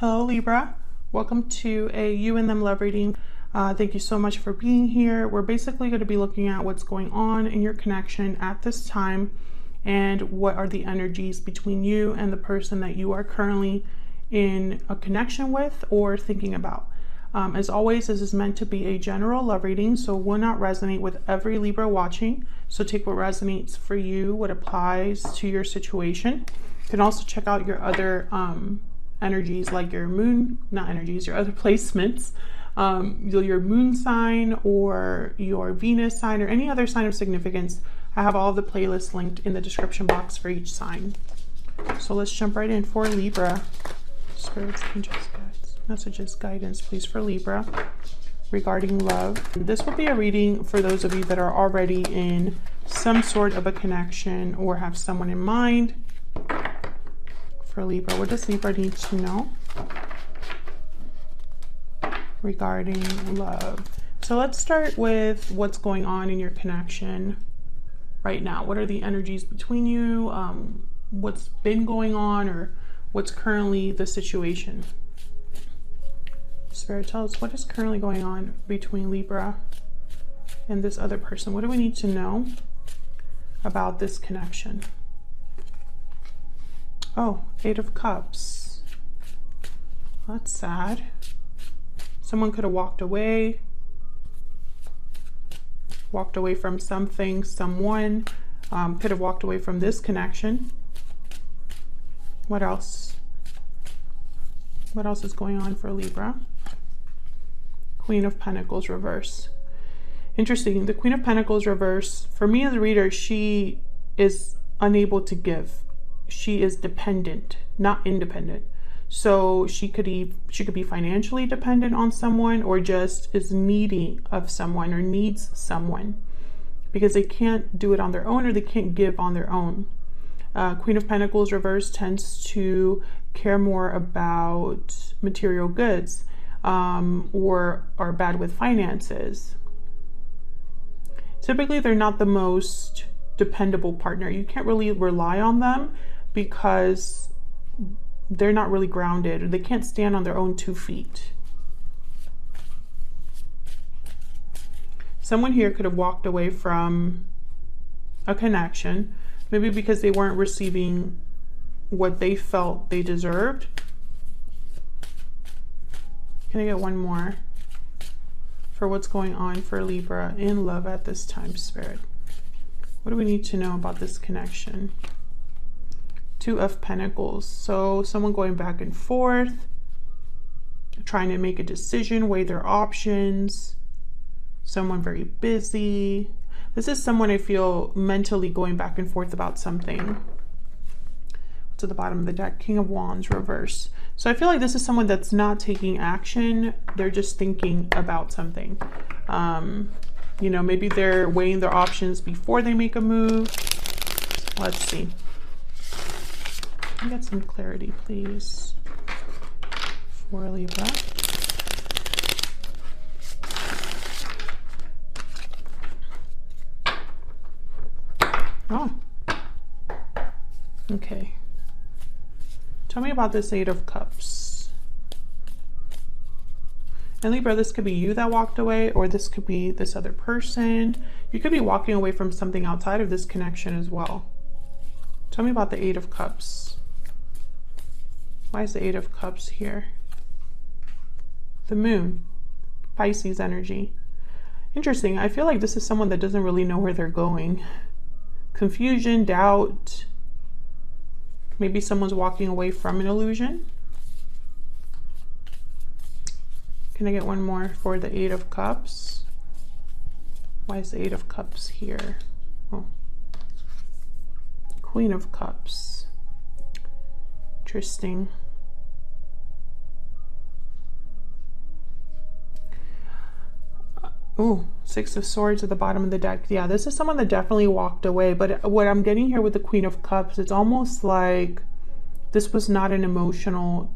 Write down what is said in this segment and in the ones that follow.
Hello Libra, welcome to a you and them love reading. Thank you so much for being here. We're basically going to be looking at what's going on in your connection at this time and what are the energies between you and the person that you are currently in a connection with or thinking about. As always, this is meant to be a general love reading, so will not resonate with every Libra watching. So take what resonates for you, what applies to your situation. You can also check out your other energies, like your moon, not energies, your other placements, your moon sign or your Venus sign or any other sign of significance. I have all the playlists linked in the description box for each sign. So let's jump right in for Libra. Spirits, angels, guides, messages, guidance, please, for Libra regarding love. This will be a reading for those of you that are already in some sort of a connection or have someone in mind. For Libra, what does Libra need to know regarding love? So let's start with what's going on in your connection right now. What are the energies between you? What's been going on, or what's currently the situation? Spirit, tell us what is currently going on between Libra and this other person. What do we need to know about this connection? Oh, Eight of Cups. That's sad. Someone could have walked away from something, someone. Could have walked away from this connection. What else? What else is going on for Libra? Queen of Pentacles reverse. Interesting. The Queen of Pentacles reverse, for me as a reader, she is unable to give. She is dependent, not independent. So she could be financially dependent on someone, or just is needy of someone or needs someone because they can't do it on their own, or they can't give on their own. Queen of Pentacles reverse tends to care more about material goods, or are bad with finances. Typically, they're not the most dependable partner. You can't really rely on them because they're not really grounded, or they can't stand on their own 2 feet. Someone here could have walked away from a connection, maybe because they weren't receiving what they felt they deserved. Can I get one more for what's going on for Libra in love at this time, Spirit? What do we need to know about this connection? Two of Pentacles. So someone going back and forth, trying to make a decision, weigh their options. Someone very busy. This is someone I feel mentally going back and forth about something. What's at the bottom of the deck? King of Wands reverse. So I feel like this is someone that's not taking action. They're just thinking about something. You know, maybe they're weighing their options before they make a move. Let's see. Get some clarity, please, for Libra. Oh, okay. Tell me about this Eight of Cups. And Libra, this could be you that walked away, or this could be this other person. You could be walking away from something outside of this connection as well. Tell me about the Eight of Cups. Why is the Eight of Cups here? The Moon, Pisces energy. Interesting. I feel like this is someone that doesn't really know where they're going. Confusion, doubt. Maybe someone's walking away from an illusion. Can I get one more for the Eight of Cups? Why is the Eight of Cups here? Oh. Queen of Cups. Interesting. Oh, Six of Swords at the bottom of the deck. Yeah, this is someone that definitely walked away. But what I'm getting here with the Queen of Cups, it's almost like this was not an emotional,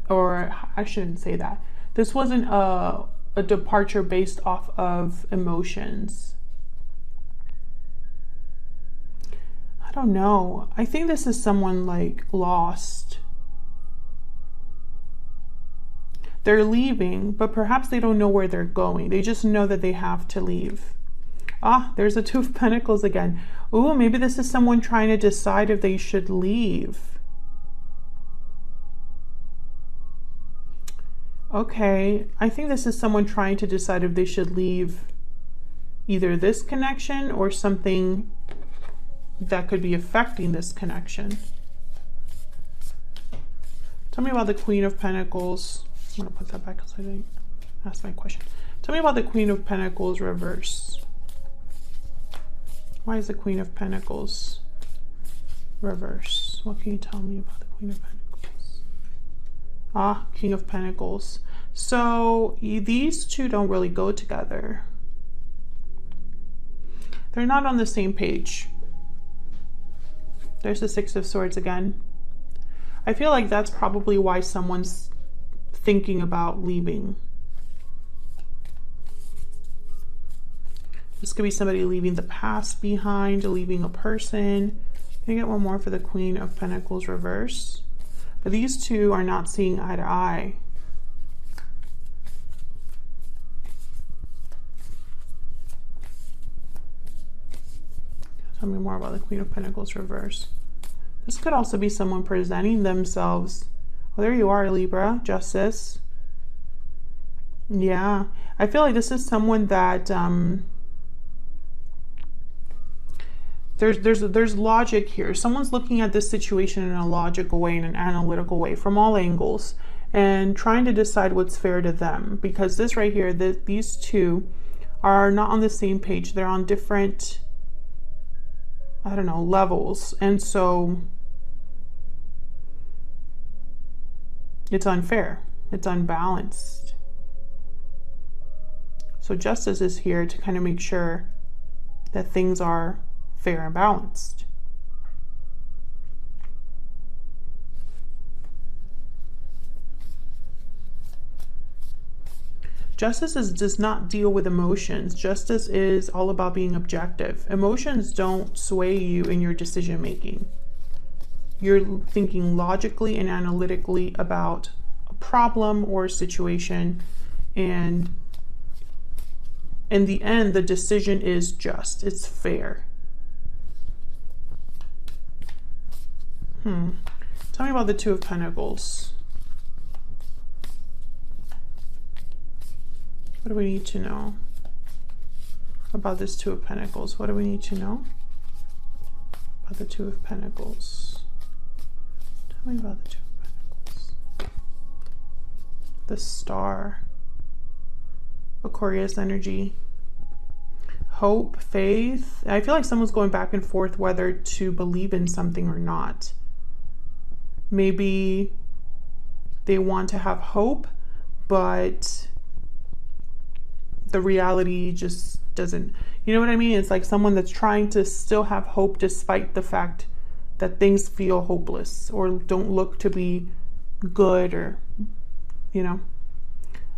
or I shouldn't say that. This wasn't a departure based off of emotions. I don't know. I think this is someone like lost. They're leaving, but perhaps they don't know where they're going. They just know that they have to leave. Ah, there's a Two of Pentacles again. Ooh, maybe this is someone trying to decide if they should leave. Okay, I think this is someone trying to decide if they should leave either this connection or something that could be affecting this connection. Tell me about the Queen of Pentacles. I'm going to put that back because I didn't ask my question. Tell me about the Queen of Pentacles reverse. Why is the Queen of Pentacles reverse? What can you tell me about the Queen of Pentacles? Ah, King of Pentacles. So these two don't really go together. They're not on the same page. There's the Six of Swords again. I feel like that's probably why someone's thinking about leaving. This could be somebody leaving the past behind, leaving a person. Can I get one more for the Queen of Pentacles reverse? But these two are not seeing eye to eye. Tell me more about the Queen of Pentacles reverse. This could also be someone presenting themselves. Oh, there you are, Libra, Justice. Yeah, I feel like this is someone that there's logic here. Someone's looking at this situation in a logical way, in an analytical way, from all angles, and trying to decide what's fair to them. Because this right here, these two are not on the same page. They're on different, I don't know, levels. And so it's unfair. It's unbalanced. So Justice is here to kind of make sure that things are fair and balanced. Justice does not deal with emotions. Justice is all about being objective. Emotions don't sway you in your decision making. You're thinking logically and analytically about a problem or a situation, and in the end, the decision is just. It's fair. Tell me about the Two of Pentacles. What do we need to know about this Two of Pentacles? What do we need to know about the Two of Pentacles? Tell me about the Two of Pentacles. The Star. Aquarius energy. Hope, faith. I feel like someone's going back and forth whether to believe in something or not. Maybe they want to have hope, but the reality just doesn't, you know what I mean? It's like someone that's trying to still have hope despite the fact that things feel hopeless or don't look to be good, or, you know.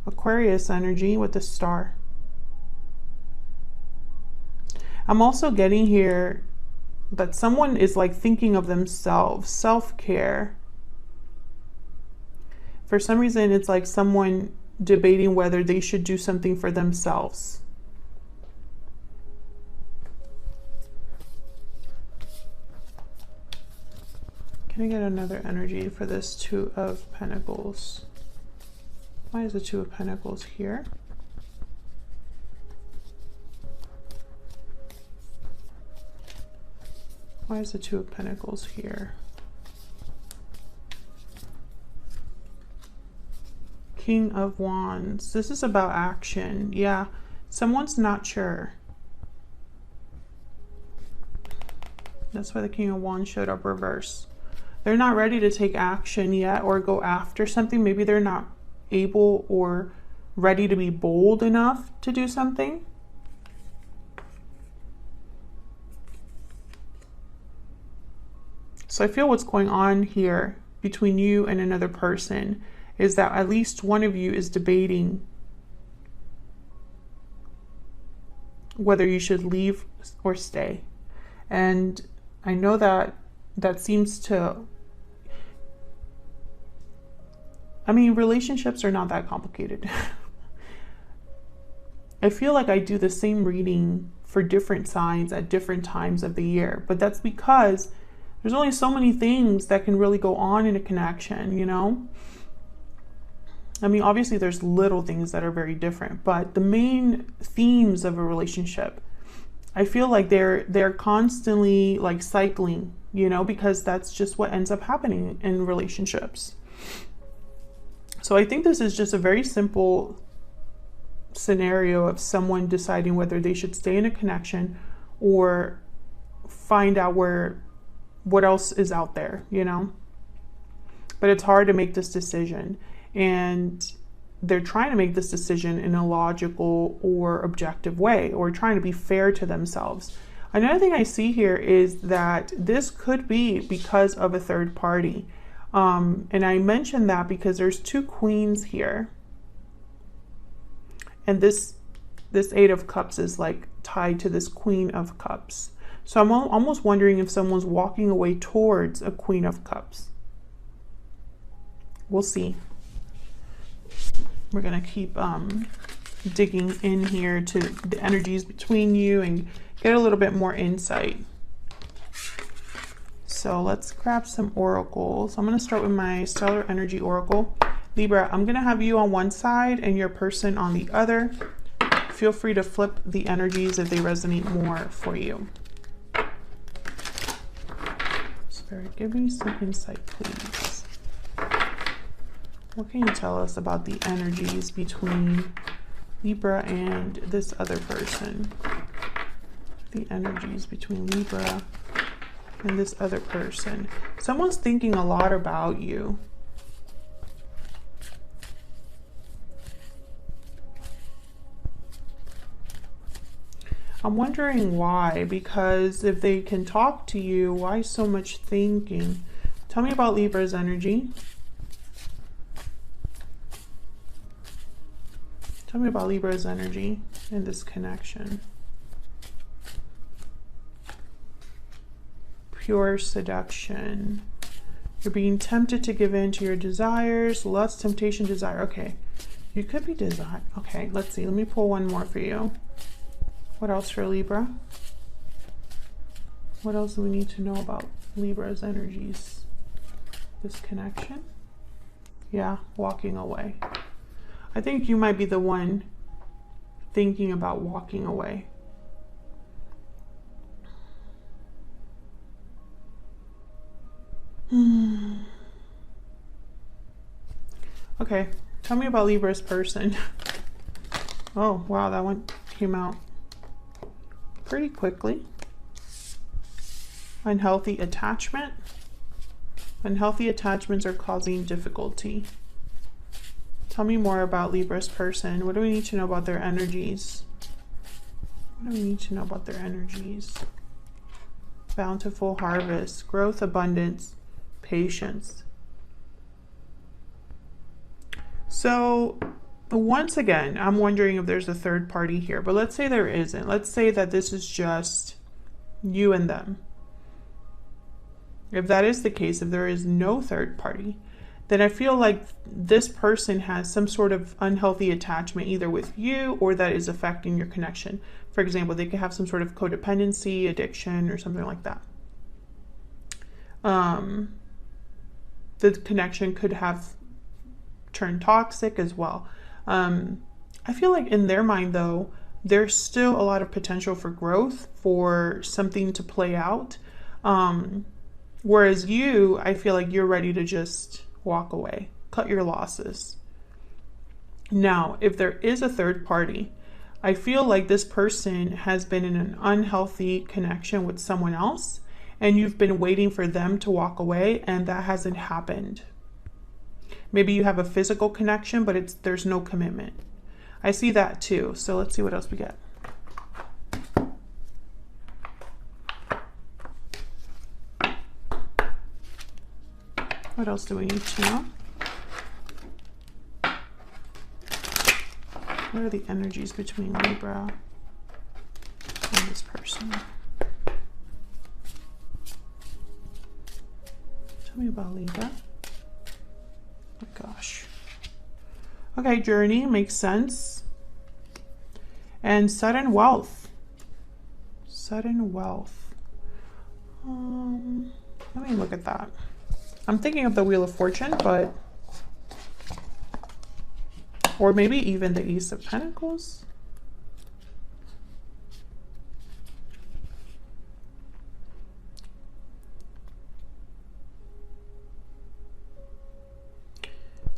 Aquarius energy with the Star. I'm also getting here that someone is like thinking of themselves, self-care. For some reason, it's like someone debating whether they should do something for themselves. Can I get another energy for this Two of Pentacles? Why is the Two of Pentacles here? Why is the Two of Pentacles here? King of Wands. This is about action. Yeah, someone's not sure. That's why the King of Wands showed up reverse. They're not ready to take action yet or go after something. Maybe they're not able or ready to be bold enough to do something. So I feel what's going on here between you and another person is that at least one of you is debating whether you should leave or stay. And I know that that seems to I mean, relationships are not that complicated. I feel like I do the same reading for different signs at different times of the year, but that's because there's only so many things that can really go on in a connection, you know? I mean, obviously there's little things that are very different, but the main themes of a relationship, I feel like they're constantly like cycling, you know, because that's just what ends up happening in relationships. So I think this is just a very simple scenario of someone deciding whether they should stay in a connection or find out what else is out there, you know. But it's hard to make this decision, and they're trying to make this decision in a logical or objective way, or trying to be fair to themselves. Another thing I see here is that this could be because of a third party. And I mentioned that because there's two queens here. And this Eight of Cups is like tied to this Queen of Cups. So I'm almost wondering if someone's walking away towards a Queen of Cups. We'll see. We're going to keep digging in here to the energies between you and get a little bit more insight. So let's grab some oracles. I'm going to start with my Stellar Energy Oracle. Libra, I'm going to have you on one side and your person on the other. Feel free to flip the energies if they resonate more for you. Spirit, give me some insight, please. What can you tell us about the energies between Libra and this other person? The energies between Libra and this other person. Someone's thinking a lot about you. I'm wondering why, because if they can talk to you, why so much thinking? Tell me about Libra's energy. Tell me about Libra's energy in this connection. Pure seduction. You're being tempted to give in to your desires. Lust, temptation, desire. Okay. You could be desire. Okay, let's see. Let me pull one more for you. What else for Libra? What else do we need to know about Libra's energies? This connection? Yeah, walking away. I think you might be the one thinking about walking away. Okay, tell me about Libra's person. Oh, wow, that one came out pretty quickly. Unhealthy attachment. Unhealthy attachments are causing difficulty. Tell me more about Libra's person. What do we need to know about their energies? What do we need to know about their energies? Bountiful harvest, growth, abundance, patience. So once again, I'm wondering if there's a third party here, but let's say there isn't. Let's say that this is just you and them. If that is the case, if there is no third party, then I feel like this person has some sort of unhealthy attachment either with you or that is affecting your connection. For example, they could have some sort of codependency, addiction, or something like that. The connection could have turned toxic as well. I feel like in their mind, though, there's still a lot of potential for growth, for something to play out. Whereas you, I feel like you're ready to just walk away, cut your losses. Now, if there is a third party, I feel like this person has been in an unhealthy connection with someone else, and you've been waiting for them to walk away, and that hasn't happened. Maybe you have a physical connection, but there's no commitment. I see that too. So let's see what else we get. What else do we need to know? What are the energies between Libra and this person? Tell me about Libra. Oh my gosh. Okay, journey makes sense. And sudden wealth. Sudden wealth. Let me look at that. I'm thinking of the Wheel of Fortune, but... Or maybe even the Ace of Pentacles.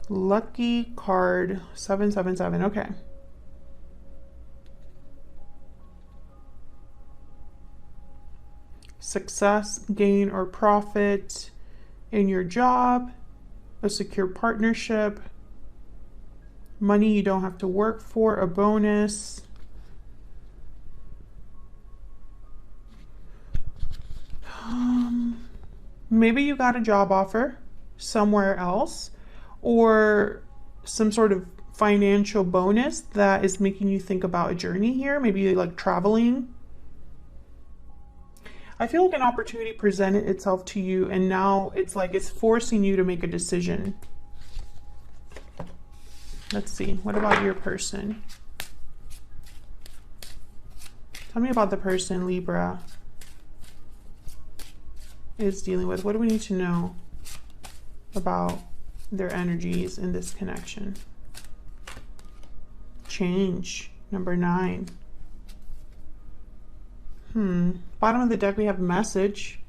Lucky card 777. Okay. Success, gain, or profit in your job, a secure partnership, money you don't have to work for, a bonus. Maybe you got a job offer somewhere else, or some sort of financial bonus that is making you think about a journey here, maybe like traveling. I feel like an opportunity presented itself to you, and now it's like it's forcing you to make a decision. Let's see, what about your person? Tell me about the person Libra is dealing with. What do we need to know about their energies in this connection? Change, number 9. Bottom of the deck, we have message.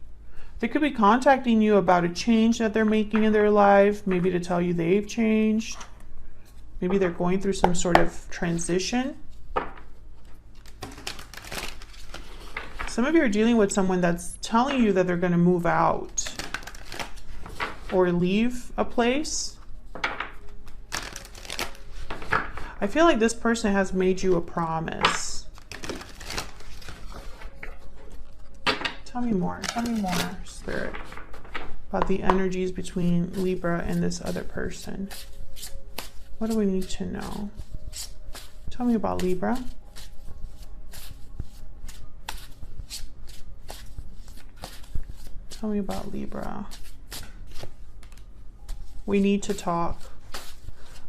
They could be contacting you about a change that they're making in their life, maybe to tell you they've changed. Maybe they're going through some sort of transition. Some of you are dealing with someone that's telling you that they're going to move out or leave a place. I feel like this person has made you a promise. Tell me more, Spirit, about the energies between Libra and this other person. What do we need to know? Tell me about Libra. Tell me about Libra. We need to talk.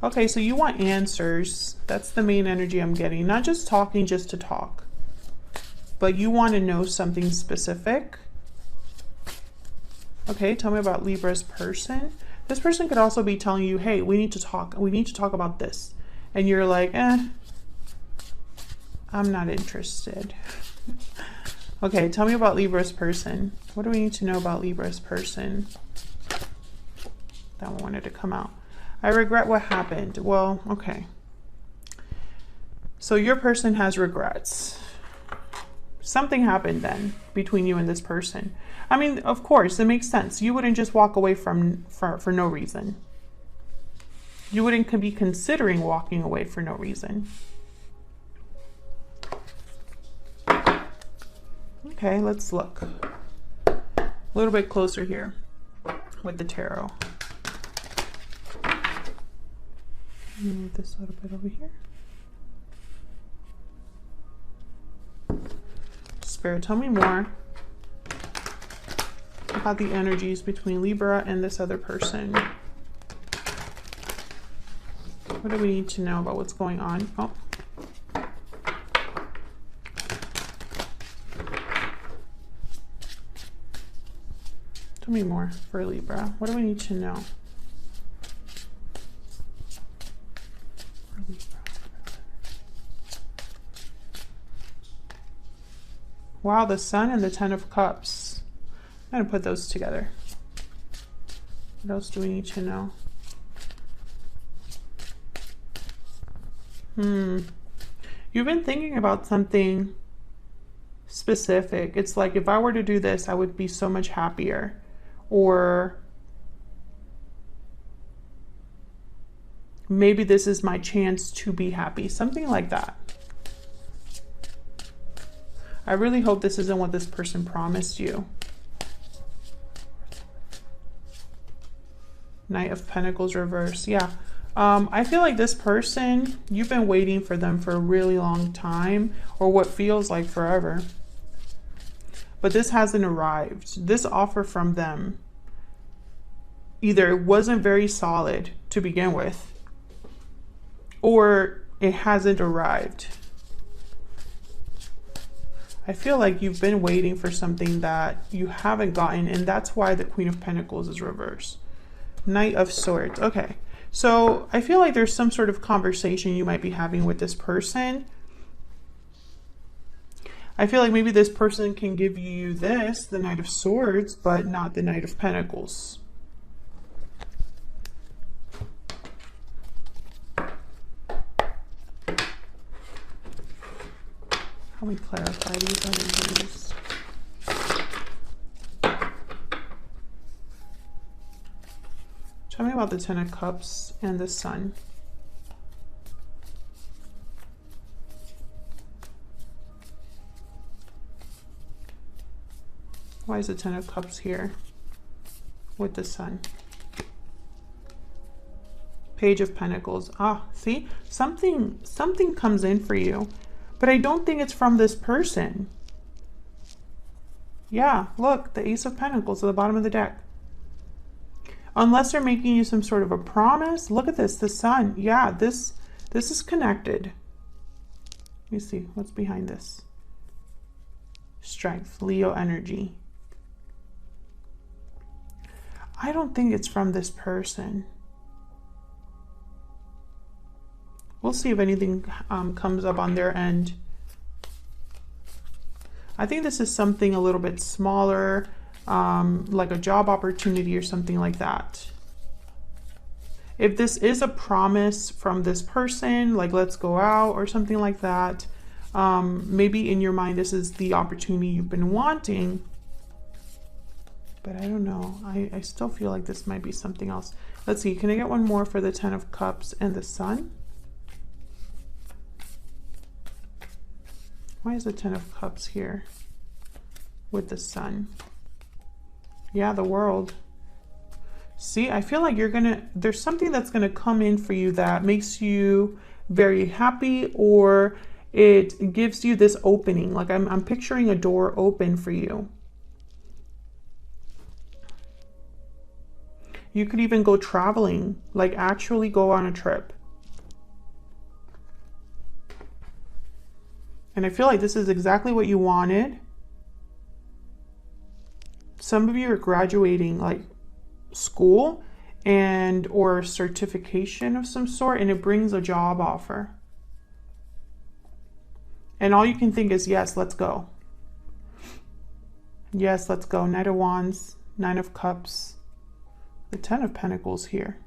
Okay, so you want answers. That's the main energy I'm getting. Not just talking just to talk, but you want to know something specific. Okay, tell me about Libra's person. This person could also be telling you, hey, we need to talk. We need to talk about this. And you're like, I'm not interested. Okay, tell me about Libra's person. What do we need to know about Libra's person? That one wanted to come out. I regret what happened. Well, okay. So your person has regrets. Something happened then between you and this person. I mean, of course, it makes sense. You wouldn't just walk away for no reason. You wouldn't be considering walking away for no reason. Okay, let's look a little bit closer here with the tarot. Move this a little bit over here. Spirit, tell me more about the energies between Libra and this other person. What do we need to know about what's going on? Oh. Tell me more for Libra. What do we need to know? For Libra. Wow, the Sun and the 10 of Cups. I'm gonna put those together. What else do we need to know? You've been thinking about something specific. It's like, if I were to do this, I would be so much happier. Or maybe this is my chance to be happy. Something like that. I really hope this isn't what this person promised you. Knight of Pentacles reverse. Yeah. I feel like this person, you've been waiting for them for a really long time, or what feels like forever. But this hasn't arrived. This offer from them either wasn't very solid to begin with, or it hasn't arrived. I feel like you've been waiting for something that you haven't gotten, and that's why the Queen of Pentacles is reversed. Knight of Swords. Okay, so I feel like there's some sort of conversation you might be having with this person. I feel like maybe this person can give you this, the Knight of Swords, but not the Knight of Pentacles. How we clarify these energies? Tell me about the Ten of Cups and the Sun. Why is the Ten of Cups here with the Sun? Page of Pentacles. Ah, see? Something comes in for you. But I don't think it's from this person. Yeah, look, the Ace of Pentacles at the bottom of the deck. Unless they're making you some sort of a promise. Look at this, the Sun. Yeah, this is connected. Let me see, what's behind this? Strength, Leo energy. I don't think it's from this person. We'll see if anything comes up on their end. I think this is something a little bit smaller, like a job opportunity or something like that. If this is a promise from this person, like let's go out or something like that, maybe in your mind this is the opportunity you've been wanting. But I don't know. I still feel like this might be something else. Let's see. Can I get one more for the Ten of Cups and the Sun? Why is the Ten of Cups here with the Sun? Yeah, the World. See, I feel like there's something that's gonna come in for you that makes you very happy, or it gives you this opening. Like I'm picturing a door open for you. You could even go traveling, like actually go on a trip. And I feel like this is exactly what you wanted. Some of you are graduating like school or certification of some sort, and it brings a job offer. And all you can think is, yes, let's go. Yes, let's go. Knight of Wands, Nine of Cups, the Ten of Pentacles here.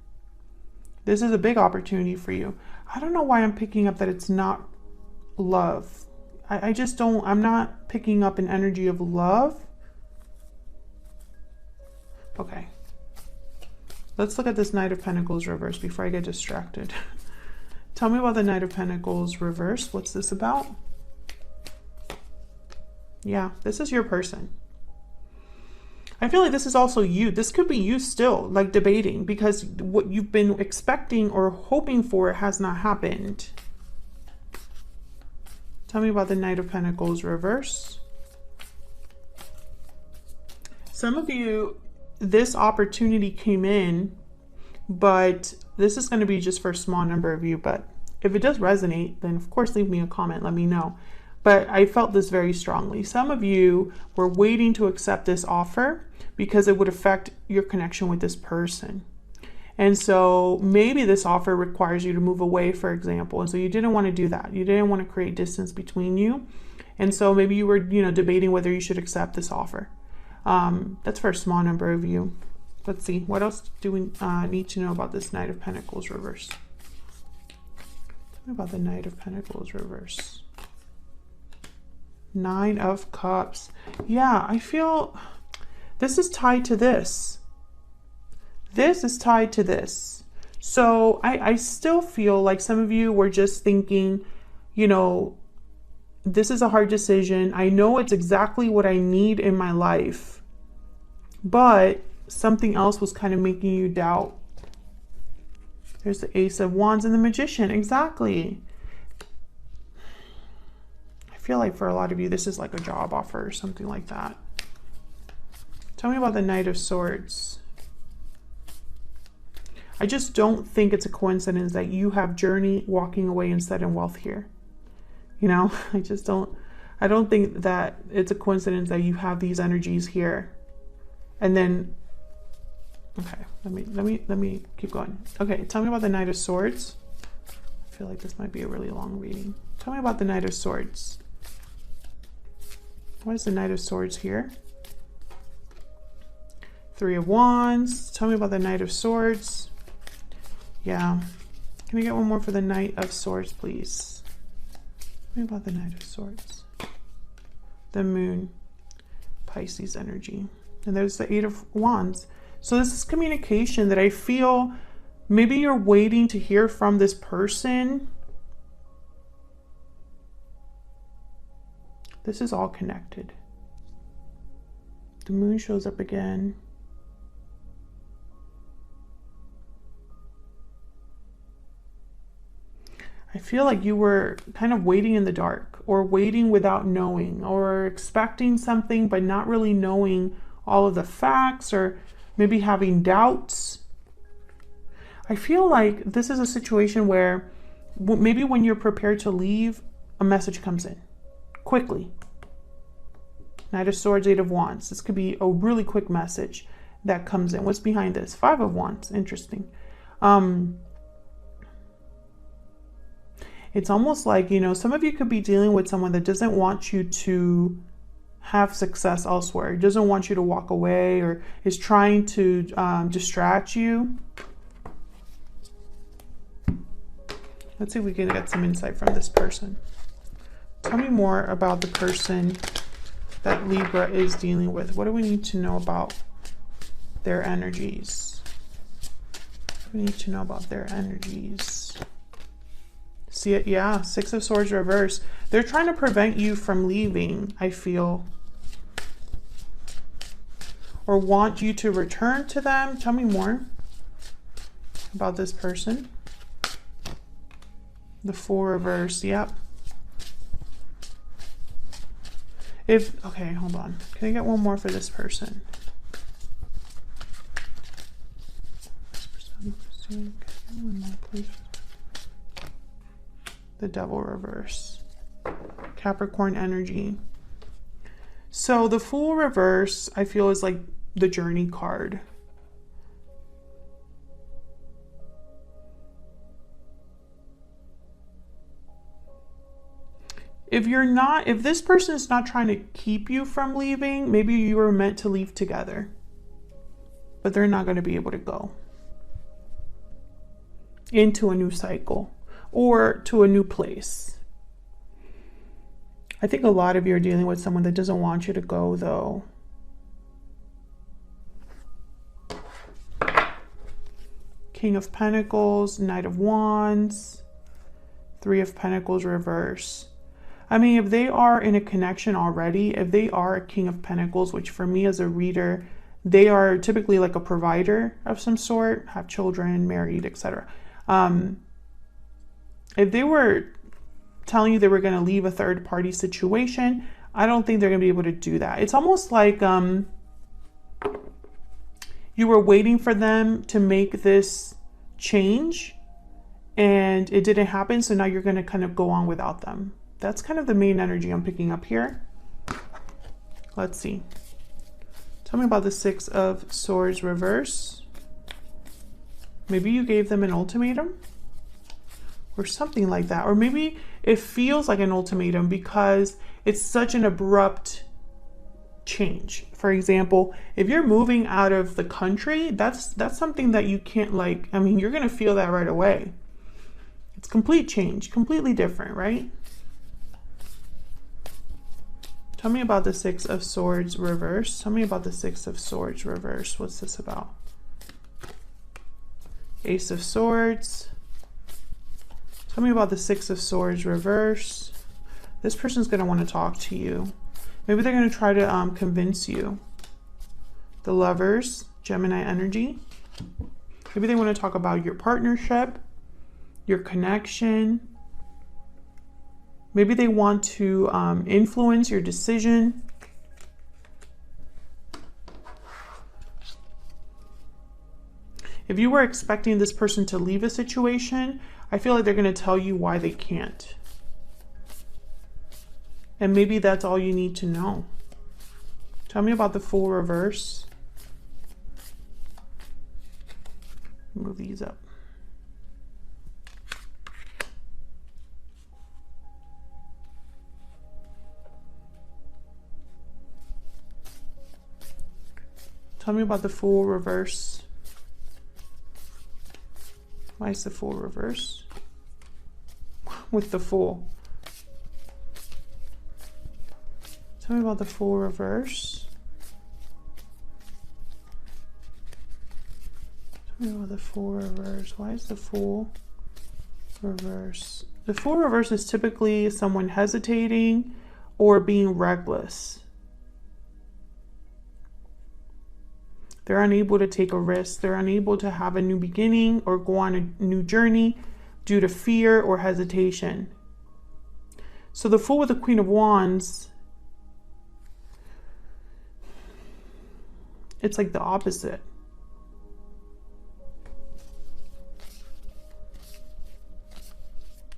This is a big opportunity for you. I don't know why I'm picking up that it's not love. I just don't, I'm not picking up an energy of love. Okay. Let's look at this Knight of Pentacles reverse before I get distracted. Tell me about the Knight of Pentacles reverse. What's this about? Yeah, this is your person. I feel like this is also you. This could be you still, like debating, because what you've been expecting or hoping for has not happened. Tell me about the Knight of Pentacles reverse. Some of you, this opportunity came in, but this is going to be just for a small number of you. But if it does resonate, then of course leave me a comment, let me know. But I felt this very strongly. Some of you were waiting to accept this offer because it would affect your connection with this person. And so maybe this offer requires you to move away, for example. And so you didn't want to do that. You didn't want to create distance between you. And so maybe you were, debating whether you should accept this offer. That's for a small number of you. Let's see. What else do we need to know about this Knight of Pentacles reverse? Tell me about the Knight of Pentacles reverse. Nine of Cups. Yeah, I feel this is tied to this. This is tied to this. So I still feel like some of you were just thinking, this is a hard decision. I know it's exactly what I need in my life, but something else was kind of making you doubt. There's the Ace of Wands and the Magician. Exactly. I feel like for a lot of you, this is like a job offer or something like that. Tell me about the Knight of Swords. I just don't think it's a coincidence that you have journey, walking away, instead, and wealth here. You know, I don't think that it's a coincidence that you have these energies here. And then, okay, let me keep going. Okay, tell me about the Knight of Swords. I feel like this might be a really long reading. Tell me about the Knight of Swords. What is the Knight of Swords here? Three of Wands. Tell me about the Knight of Swords. Yeah. Can we get one more for the Knight of Swords, please? Tell me about the Knight of Swords. The Moon. Pisces energy. And there's the Eight of Wands. So this is communication that I feel maybe you're waiting to hear from this person. This is all connected. The Moon shows up again. I feel like you were kind of waiting in the dark, or waiting without knowing, or expecting something but not really knowing all of the facts, or maybe having doubts. I feel like this is a situation where maybe when you're prepared to leave, a message comes in quickly. Knight of Swords, Eight of Wands. This could be a really quick message that comes in. What's behind this? Five of Wands. Interesting. It's almost like, you know, some of you could be dealing with someone that doesn't want you to have success elsewhere, doesn't want you to walk away, or is trying to distract you. Let's see if we can get some insight from this person. Tell me more about the person that Libra is dealing with. What do we need to know about their energies? We need to know about their energies. See it? Yeah, Six of Swords reverse. They're trying to prevent you from leaving, I feel. Or want you to return to them. Tell me more about this person. The Fool reverse, yep. Okay, hold on. Can I get one more for this person? The Devil reverse. Capricorn energy. So the Fool reverse, I feel, is like the Journey card. If this person is not trying to keep you from leaving, maybe you were meant to leave together, but they're not going to be able to go into a new cycle or to a new place. I think a lot of you are dealing with someone that doesn't want you to go, though. King of Pentacles, Knight of Wands, Three of Pentacles reverse. I mean, if they are in a connection already, if they are a King of Pentacles, which for me as a reader, they are typically like a provider of some sort, have children, married, etc. If they were telling you they were going to leave a third party situation, I don't think they're going to be able to do that. It's almost like you were waiting for them to make this change and it didn't happen. So now you're going to kind of go on without them. That's kind of the main energy I'm picking up here. Let's see. Tell me about the Six of Swords reverse. Maybe you gave them an ultimatum or something like that. Or maybe it feels like an ultimatum because it's such an abrupt change. For example, if you're moving out of the country, that's something that you can't you're going to feel that right away. It's complete change, completely different, right? Tell me about the Six of Swords reverse. Tell me about the Six of Swords reverse. What's this about? Ace of Swords. Tell me about the Six of Swords reverse. This person's going to want to talk to you. Maybe they're going to try to convince you. The Lovers, Gemini energy. Maybe they want to talk about your partnership, your connection. Maybe they want to influence your decision. If you were expecting this person to leave a situation, I feel like they're going to tell you why they can't. And maybe that's all you need to know. Tell me about the Fool reverse. Move these up. Tell me about the Fool reverse. Why is the Fool reverse? With the Fool. Tell me about the Fool reverse. Tell me about the Fool reverse. Why is the Fool reverse? The Fool reverse is typically someone hesitating or being reckless. They're unable to take a risk. They're unable to have a new beginning or go on a new journey due to fear or hesitation. So the Fool with the Queen of Wands, it's like the opposite.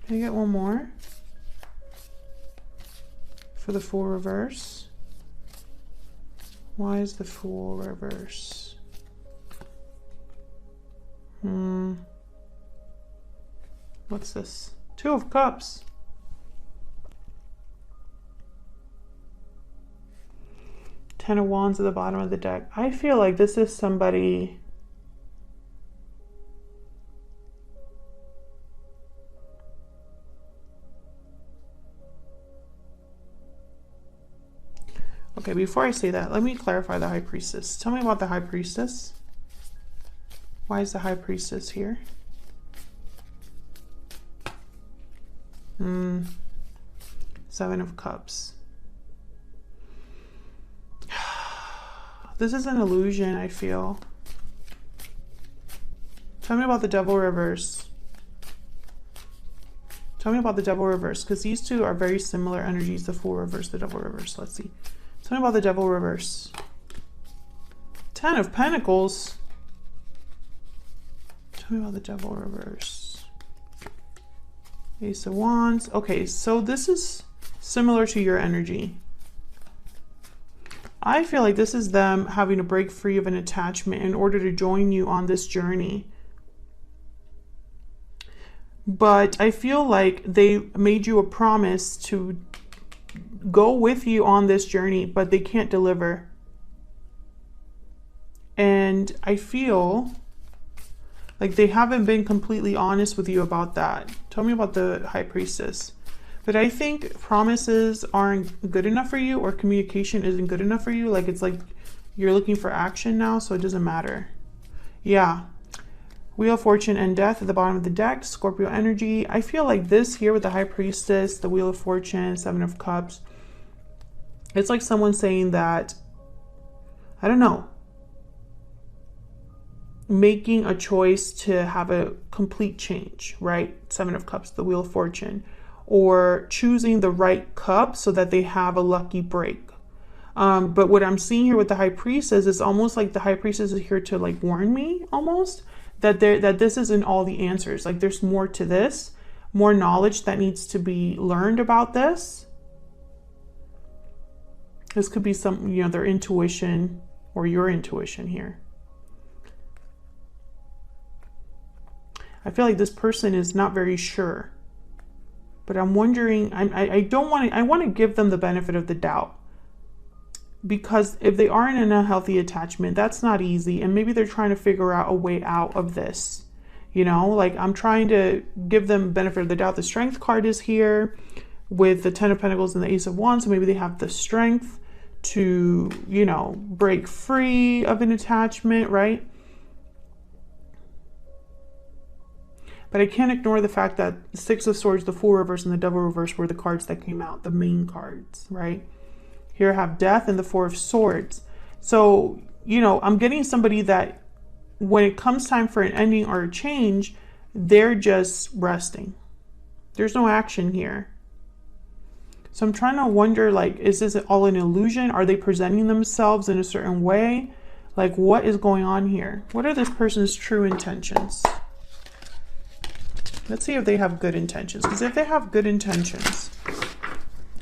Can I get one more for the Fool reverse? Why is the Fool reverse? What's this? Two of Cups. Ten of Wands at the bottom of the deck. I feel like this is somebody okay, before I say that, let me clarify the High Priestess. Tell me about the High Priestess. Why is the High Priestess here? Seven of Cups. This is an illusion, I feel. Tell me about the Devil reverse. Tell me about the Devil reverse, because these two are very similar energies, the Fool reverse, the Devil reverse. Let's see. Tell me about the Devil reverse. Ten of Pentacles. Tell me about the Devil reverse. Ace of Wands. Okay, so this is similar to your energy. I feel like this is them having to break free of an attachment in order to join you on this journey. But I feel like they made you a promise to go with you on this journey, but they can't deliver. And I feel like they haven't been completely honest with you about that. Tell me about the High Priestess. But I think promises aren't good enough for you, or communication isn't good enough for you. Like, it's like you're looking for action now, so it doesn't matter. Yeah. Wheel of Fortune and Death at the bottom of the deck. Scorpio energy. I feel like this here with the High Priestess, the Wheel of Fortune, Seven of Cups. It's like someone saying that, I don't know, making a choice to have a complete change, right? Seven of Cups, the Wheel of Fortune. Or choosing the right cup so that they have a lucky break. But what I'm seeing here with the High Priestess is almost like the High Priestess is here to like warn me almost that this isn't all the answers. Like, there's more to this, more knowledge that needs to be learned about this. This could be some, you know, their intuition or your intuition here. I feel like this person is not very sure. But I'm wondering, I want to give them the benefit of the doubt. Because if they aren't in a healthy attachment, that's not easy. And maybe they're trying to figure out a way out of this. You know, like, I'm trying to give them benefit of the doubt. The Strength card is here with the Ten of Pentacles and the Ace of Wands. So maybe they have the strength to, you know, break free of an attachment, right? But I can't ignore the fact that the Six of Swords, the Fool reverse, and the Devil reverse were the cards that came out, the main cards, right? Here I have Death and the Four of Swords. So, you know, I'm getting somebody that when it comes time for an ending or a change, they're just resting. There's no action here. So I'm trying to wonder, like, is this all an illusion? Are they presenting themselves in a certain way? Like, what is going on here? What are this person's true intentions? Let's see if they have good intentions. Because if they have good intentions,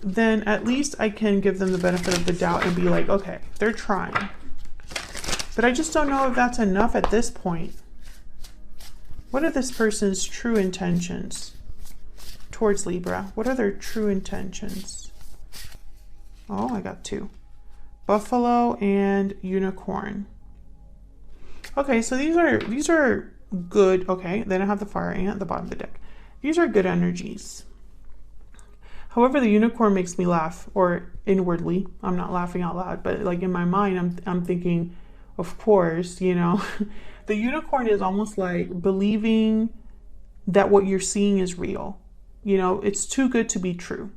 then at least I can give them the benefit of the doubt and be like, okay, they're trying. But I just don't know if that's enough at this point. What are this person's true intentions towards Libra? What are their true intentions? Oh, I got two. Buffalo and unicorn. Okay, so these are good. Okay, then I have the fire ant at the bottom of the deck. These are good energies. However, the unicorn makes me laugh, or inwardly. I'm not laughing out loud, but like in my mind, I'm thinking, of course, you know. The unicorn is almost like believing that what you're seeing is real. You know, it's too good to be true.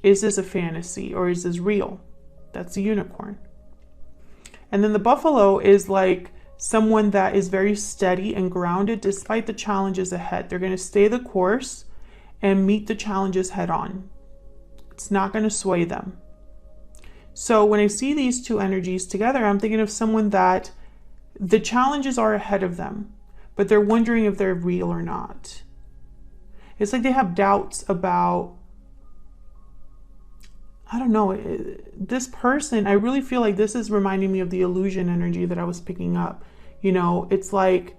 Is this a fantasy or is this real? That's a unicorn. And then the buffalo is like someone that is very steady and grounded despite the challenges ahead. They're going to stay the course and meet the challenges head on. It's not going to sway them. So when I see these two energies together, I'm thinking of someone that the challenges are ahead of them, but they're wondering if they're real or not. It's like they have doubts about, I don't know, this person. I really feel like this is reminding me of the illusion energy that I was picking up. You know, it's like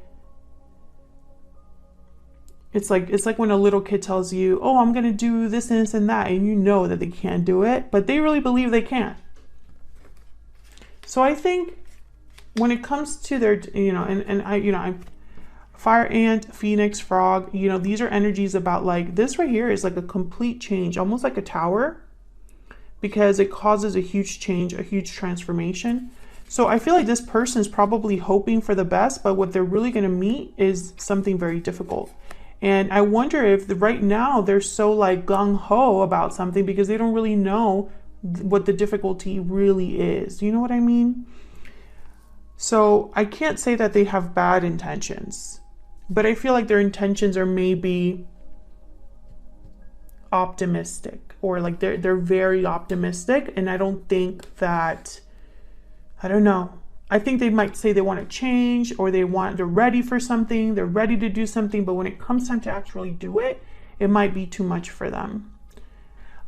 when a little kid tells you, oh, I'm going to do this and this and that, and you know that they can't do it, but they really believe they can. So I think when it comes to their, you know, and I fire ant, phoenix, frog, you know, these are energies about like, this right here is like a complete change, almost like a tower, because it causes a huge change, a huge transformation. So I feel like this person is probably hoping for the best, but what they're really going to meet is something very difficult. And I wonder if right now they're so like gung-ho about something because they don't really know what the difficulty really is. You know what I mean? So I can't say that they have bad intentions, but I feel like their intentions are maybe optimistic, or like they're very optimistic. And I don't think that, I don't know. I think they might say they want to change, or they're ready for something, they're ready to do something, but when it comes time to actually do it, it might be too much for them.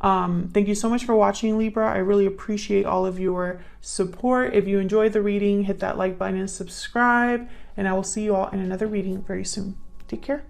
Thank you so much for watching, Libra. I really appreciate all of your support. If you enjoyed the reading, hit that like button and subscribe, and I will see you all in another reading very soon. Take care.